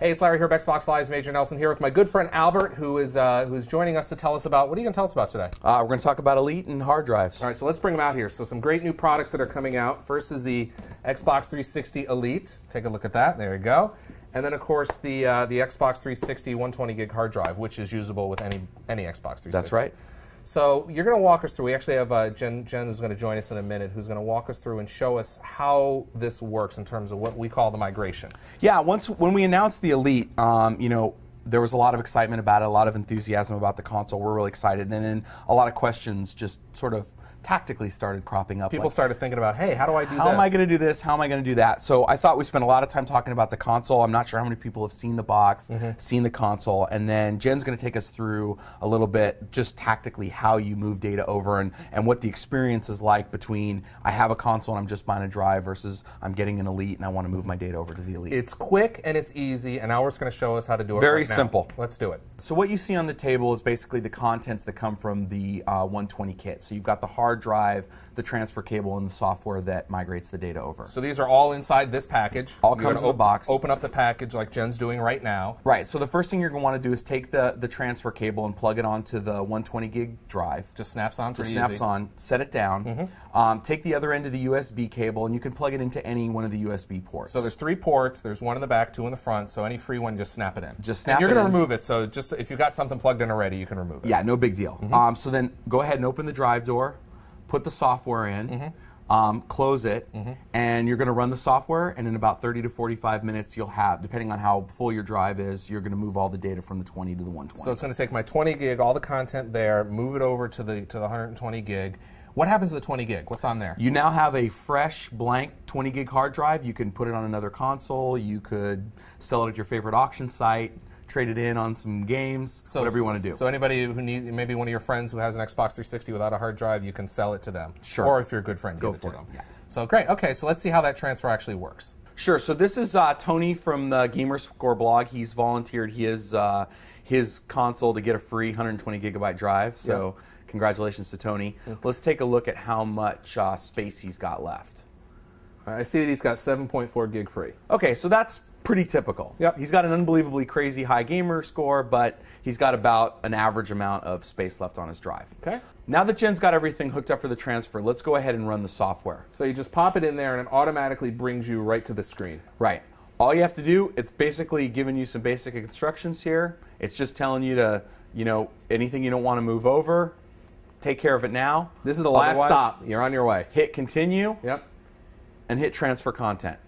Hey, it's Larry here, Xbox Live's Major Nelson here with my good friend Albert, who's joining us to tell us about, what are you going to tell us about today? We're going to talk about Elite and hard drives. All right, so let's bring them out here. So some great new products that are coming out. First is the Xbox 360 Elite. Take a look at that. There you go. And then, of course, the Xbox 360 120 gig hard drive, which is usable with any Xbox 360. That's right. So you're going to walk us through. We actually have Jen who's going to join us in a minute, who's going to walk us through and show us how this works in terms of what we call the migration. Yeah, when we announced the Elite, there was a lot of excitement about it, a lot of enthusiasm about the console. We're really excited, and then a lot of questions just sort of tactically started cropping up. People started thinking about, hey, how do I do this? How am I going to do this? How am I going to do that? So I thought we spent a lot of time talking about the console. I'm not sure how many people have seen the box, seen the console, and then Jen's going to take us through a little bit just tactically how you move data over and what the experience is like between I have a console and I'm just buying a drive versus I'm getting an Elite and I want to move my data over to the Elite. It's quick and it's easy, and Albert's going to show us how to do it Very right now. simple. Let's do it. So what you see on the table is basically the contents that come from the 120 kit. So you've got the hard drive, the transfer cable, and the software that migrates the data over. So these are all inside this package. All comes in the box. Open up the package like Jen's doing right now. Right. So the first thing you're going to want to do is take the transfer cable and plug it onto the 120 gig drive. Just snaps on. Just snaps on. Set it down. Take the other end of the USB cable, and you can plug it into any one of the USB ports. So there's 3 ports. There's 1 in the back, 2 in the front. So any free one, just snap it in. Just snap it in. And you're going to remove it. So just if you've got something plugged in already, you can remove it. Yeah, no big deal. So then go ahead and open the drive door. Put the software in, close it, and you're going to run the software, and in about 30 to 45 minutes you'll have, depending on how full your drive is, you're going to move all the data from the 20 to the 120. So it's going to take my 20 gig, all the content there, move it over to the 120 gig. What happens to the 20 gig? What's on there? You now have a fresh, blank 20 gig hard drive. You can put it on another console. You could sell it at your favorite auction site. Trade it in on some games, whatever you want to do. So anybody who needs, maybe one of your friends who has an Xbox 360 without a hard drive, you can sell it to them. Sure. Or if you're a good friend, go give it for to them. Yeah. So great. Okay, so let's see how that transfer actually works. Sure. So this is Tony from the Gamerscore blog. He's volunteered his console to get a free 120 gigabyte drive. So congratulations to Tony. Let's take a look at how much space he's got left. I see that he's got 7.4 gig free. Okay, so that's pretty typical. Yep. He's got an unbelievably crazy high gamer score, but he's got about an average amount of space left on his drive. Okay. Now that Jen's got everything hooked up for the transfer, let's go ahead and run the software. So you just pop it in there and it automatically brings you right to the screen. Right. All you have to do, it's basically giving you some basic instructions here. It's just telling you to, anything you don't want to move over, take care of it now. This is the last stop. You're on your way. Hit continue. Yep. And hit transfer content.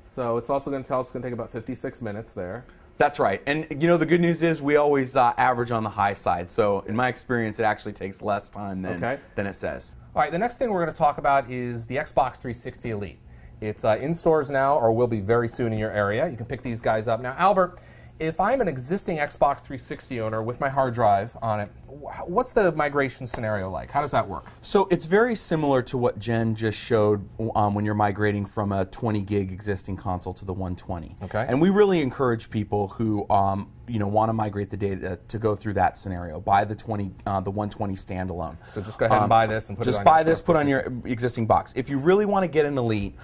So it's also going to tell us it's going to take about 56 minutes there. That's right. And the good news is we always average on the high side. So in my experience, it actually takes less time than it says. All right, the next thing we're going to talk about is the Xbox 360 Elite. It's in stores now, or will be very soon in your area. You can pick these guys up. Now, Albert, if I'm an existing Xbox 360 owner with my hard drive on it, what's the migration scenario like? How does that work? So it's very similar to what Jen just showed when you're migrating from a 20 gig existing console to the 120. Okay. And we really encourage people who want to migrate the data to go through that scenario. Buy the 120 standalone. So just go ahead and buy this and put it on Just buy this, put on your existing box. If you really want to get an Elite,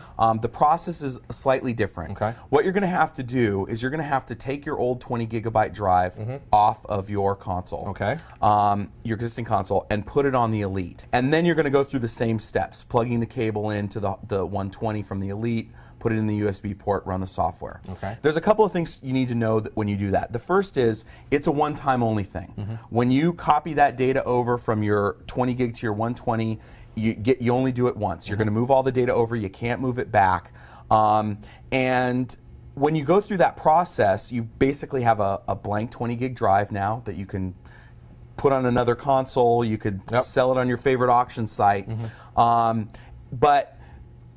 the process is slightly different. Okay. What you're going to have to do is you're going to have to take your old 20 gigabyte drive off of your console. Okay. Your existing console, and put it on the Elite. And then you're going to go through the same steps, plugging the cable into the 120 from the Elite, put it in the USB port, run the software. Okay. There's a couple of things you need to know when you do that. The first is it's a one-time only thing. When you copy that data over from your 20 gig to your 120, you only do it once. You're going to move all the data over. You can't move it back. And when you go through that process, you basically have a blank 20 gig drive now that you can put on another console. You could sell it on your favorite auction site. But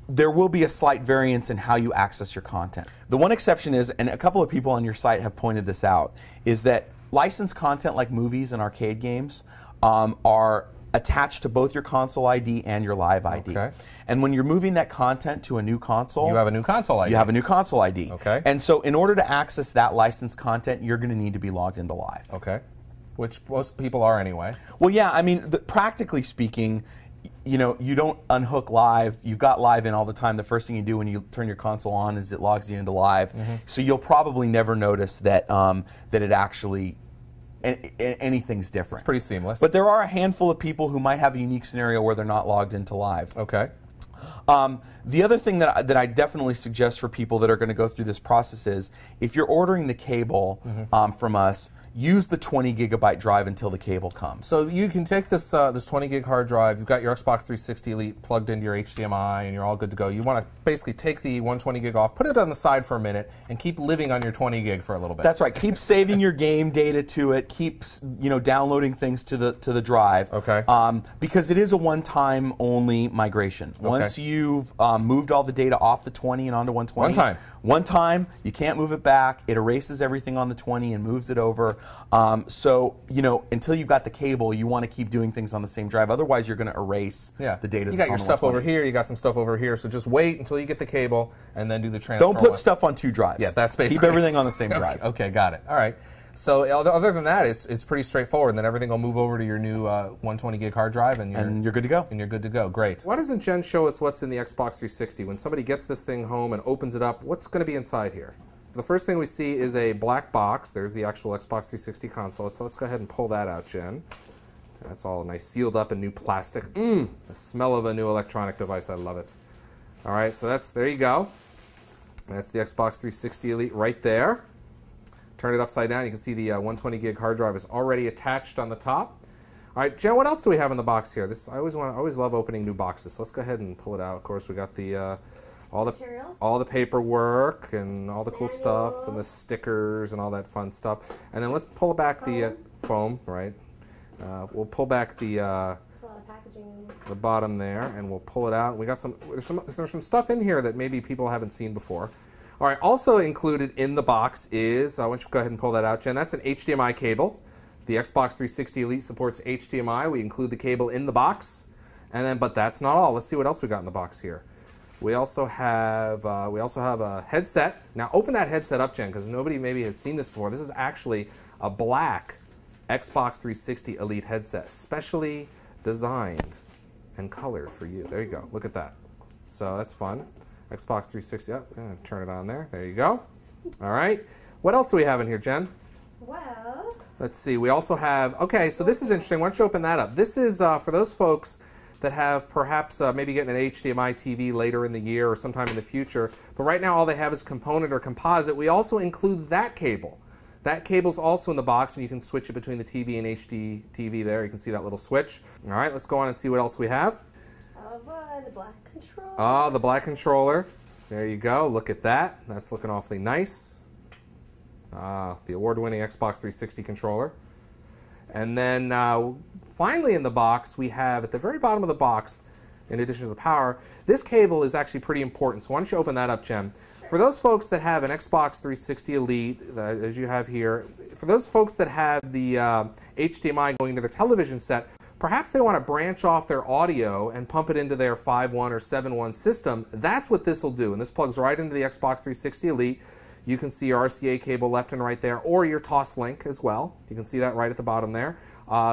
there will be a slight variance in how you access your content. The one exception is, and a couple of people on your site have pointed this out, is that licensed content like movies and arcade games are attached to both your console ID and your live ID. Okay. And when you're moving that content to a new console, you have a new console ID. You have a new console ID. Okay. And so in order to access that licensed content, you're going to need to be logged into live. Okay. Which most people are anyway. Well, yeah, I mean, practically speaking, you know, you don't unhook live. You've got live in all the time. The first thing you do when you turn your console on is it logs you into live. So you'll probably never notice that that it actually anything's different. It's pretty seamless. But there are a handful of people who might have a unique scenario where they're not logged into live. Okay. The other thing that I definitely suggest for people that are going to go through this process is, if you're ordering the cable from us, use the 20 gigabyte drive until the cable comes. So you can take this this 20 gig hard drive. You've got your Xbox 360 Elite plugged into your HDMI, and you're all good to go. You want to basically take the 120 gig off, put it on the side for a minute, and keep living on your 20 gig for a little bit. That's right. Keep saving your game data to it. Keep downloading things to the drive. Okay. Because it is a one-time only migration. Okay. Once you've moved all the data off the 20 and onto 120. One time. You can't move it back. It erases everything on the 20 and moves it over. So, until you've got the cable, you want to keep doing things on the same drive. Otherwise, you're going to erase the data. You got your stuff over here. You got some stuff over here. So just wait until you get the cable and then do the transfer. Don't put stuff on 2 drives. Yeah, that's basically. Keep everything on the same drive. Okay, got it. All right. So other than that, it's pretty straightforward. And then everything will move over to your new 120 gig hard drive, and you're good to go. And you're good to go. Great. Why doesn't Jen show us what's in the Xbox 360? When somebody gets this thing home and opens it up, what's going to be inside here? The first thing we see is a black box. There's the actual Xbox 360 console. So let's go ahead and pull that out, Jen. That's all nice, sealed up in new plastic. The smell of a new electronic device. I love it. All right, so there you go. That's the Xbox 360 Elite right there. Turn it upside down. You can see the 120 gig hard drive is already attached on the top. All right, Jen, what else do we have in the box here? I always love opening new boxes. So let's go ahead and pull it out. Of course, we got the all the paperwork and all the cool stuff and the stickers and all that fun stuff. And then let's pull back the foam, right? We'll pull back the bottom there, and we'll pull it out. We got there's some stuff in here that maybe people haven't seen before. All right, also included in the box is, why don't you go ahead and pull that out, Jen? That's an HDMI cable. The Xbox 360 Elite supports HDMI. We include the cable in the box, but that's not all. Let's see what else we got in the box here. We also have a headset. Now open that headset up, Jen, because nobody maybe has seen this before. This is actually a black Xbox 360 Elite headset, specially designed and colored for you. There you go. Look at that. So that's fun. Xbox 360. Oh, turn it on there. There you go. All right. What else do we have in here, Jen? Well, let's see. We also have. Okay, so this is interesting. Why don't you open that up? This is for those folks that have perhaps maybe getting an HDMI TV later in the year or sometime in the future. But right now all they have is component or composite. We also include that cable. That cable's also in the box, and you can switch it between the TV and HD TV there. You can see that little switch. All right, let's go on and see what else we have. Oh boy, the black controller. Ah, the black controller. There you go. Look at that. That's looking awfully nice. The award-winning Xbox 360 controller. And then finally in the box, we have at the very bottom of the box, in addition to the power, this cable is actually pretty important. So why don't you open that up, Jen? For those folks that have an Xbox 360 Elite, as you have here, for those folks that have the HDMI going to their television set, perhaps they want to branch off their audio and pump it into their 5.1 or 7.1 system. That's what this will do. And this plugs right into the Xbox 360 Elite. You can see your RCA cable left and right there, or your Toslink as well. You can see that right at the bottom there.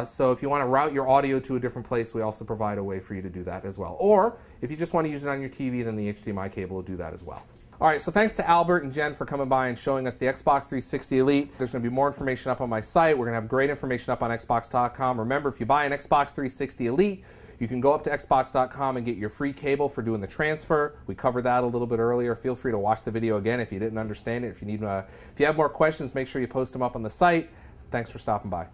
So if you want to route your audio to a different place, we also provide a way for you to do that as well. Or if you just want to use it on your TV, then the HDMI cable will do that as well. All right, so thanks to Albert and Jen for coming by and showing us the Xbox 360 Elite. There's going to be more information up on my site. We're going to have great information up on Xbox.com. Remember, if you buy an Xbox 360 Elite, you can go up to Xbox.com and get your free cable for doing the transfer. We covered that a little bit earlier. Feel free to watch the video again if you didn't understand it. If you have more questions, make sure you post them up on the site. Thanks for stopping by.